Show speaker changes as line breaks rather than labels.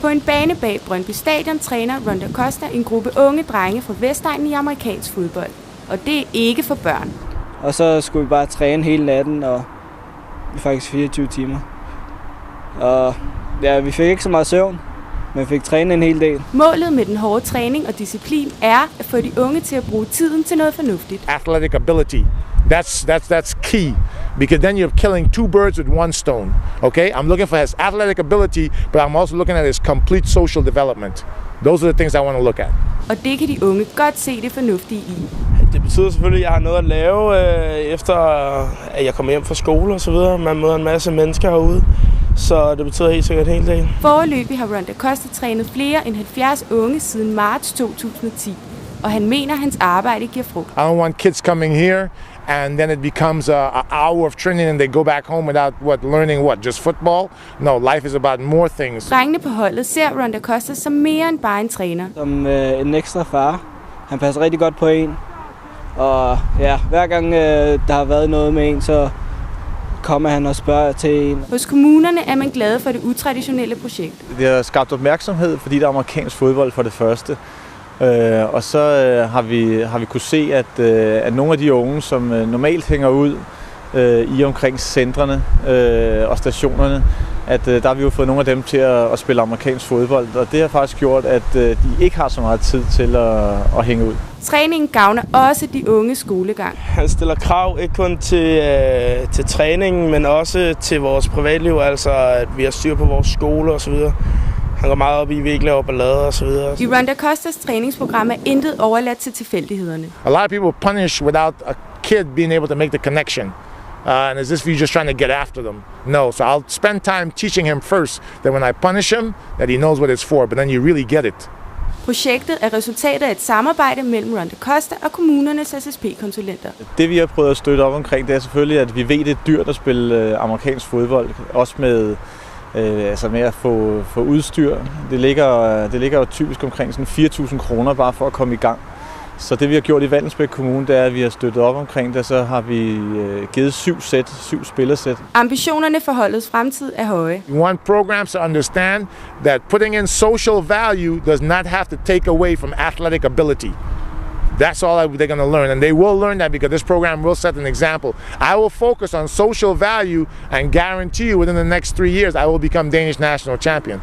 På en bane bag Brøndby Stadion træner Ron Da Costa en gruppe unge drenge fra Vestegnen i amerikansk fodbold. Og det er ikke for børn.
Og så skulle vi bare træne hele natten, og faktisk 24 timer. Og ja, vi fik ikke så meget søvn, men vi fik trænet en hel del.
Målet med den hårde træning og disciplin er at få de unge til at bruge tiden til noget fornuftigt.
Athletic ability, that's key, because then you're killing two birds with one stone. Okay, I'm looking for his athletic ability, but I'm also looking at his complete social development. Those are the things I want to look at.
Og det kan de unge godt se det fornuftige i.
Det betyder selvfølgelig, at jeg har noget at lave, efter at jeg kommer hjem fra skole og så videre. Man møder en masse mennesker herude, så det betyder helt sikkert en hel del.
Foreløbig har Ron Da Costa trænet flere end 70 unge siden marts 2010, og han mener, at hans arbejde giver frugt.
I don't want kids coming here and then it becomes an hour of training and they go back home without learning just football. No, life is about more things.
Drengene på holdet ser Ron Da Costa som mere end bare en træner.
Som en ekstra far. Han passer rigtig godt på en. Og ja, hver gang der har været noget med en, så kommer han og spørger til en.
Hos kommunerne er man glade for det utraditionelle projekt.
Det har skabt opmærksomhed, fordi der er amerikansk fodbold for det første. Og så har vi kunne se, at nogle af de unge, som normalt hænger ud i omkring centrene og stationerne, at der har vi jo fået nogle af dem til at spille amerikansk fodbold, og det har faktisk gjort, at de ikke har så meget tid til at hænge ud.
Træningen gavner også de unge skolegang.
Han stiller krav ikke kun til træningen, men også til vores privatliv, altså at vi har styr på vores skole og så videre. Han går meget op i, at vi ikke laver ballade og så videre.
I Ron Da Costas træningsprogram er intet overladt til tilfældighederne.
A lot of people punish without a kid being able to make the connection. And as if you're just trying to get after them. No, so I'll spend time teaching him first that when I punish him, that he knows what it's for, but then you really get it.
Projektet er resultatet af et samarbejde mellem Ron Da Costa og kommunernes SSP-konsulenter.
Det vi har prøvet at støtte op omkring, det er selvfølgelig, at vi ved, det er dyrt at spille amerikansk fodbold. Også med at få udstyr. Det ligger jo typisk omkring sådan 4.000 kroner bare for at komme i gang. Så det vi har gjort i Vallensbæk Kommune, det er, at vi har støttet op omkring det, så har vi givet 7 spillersæt.
Ambitionerne for holdets fremtid er høje.
We want programs to understand that putting in social value does not have to take away from athletic ability. That's all they're going to learn, and they will learn that because this program will set an example. I will focus on social value and guarantee you within the next 3 years I will become Danish national champion.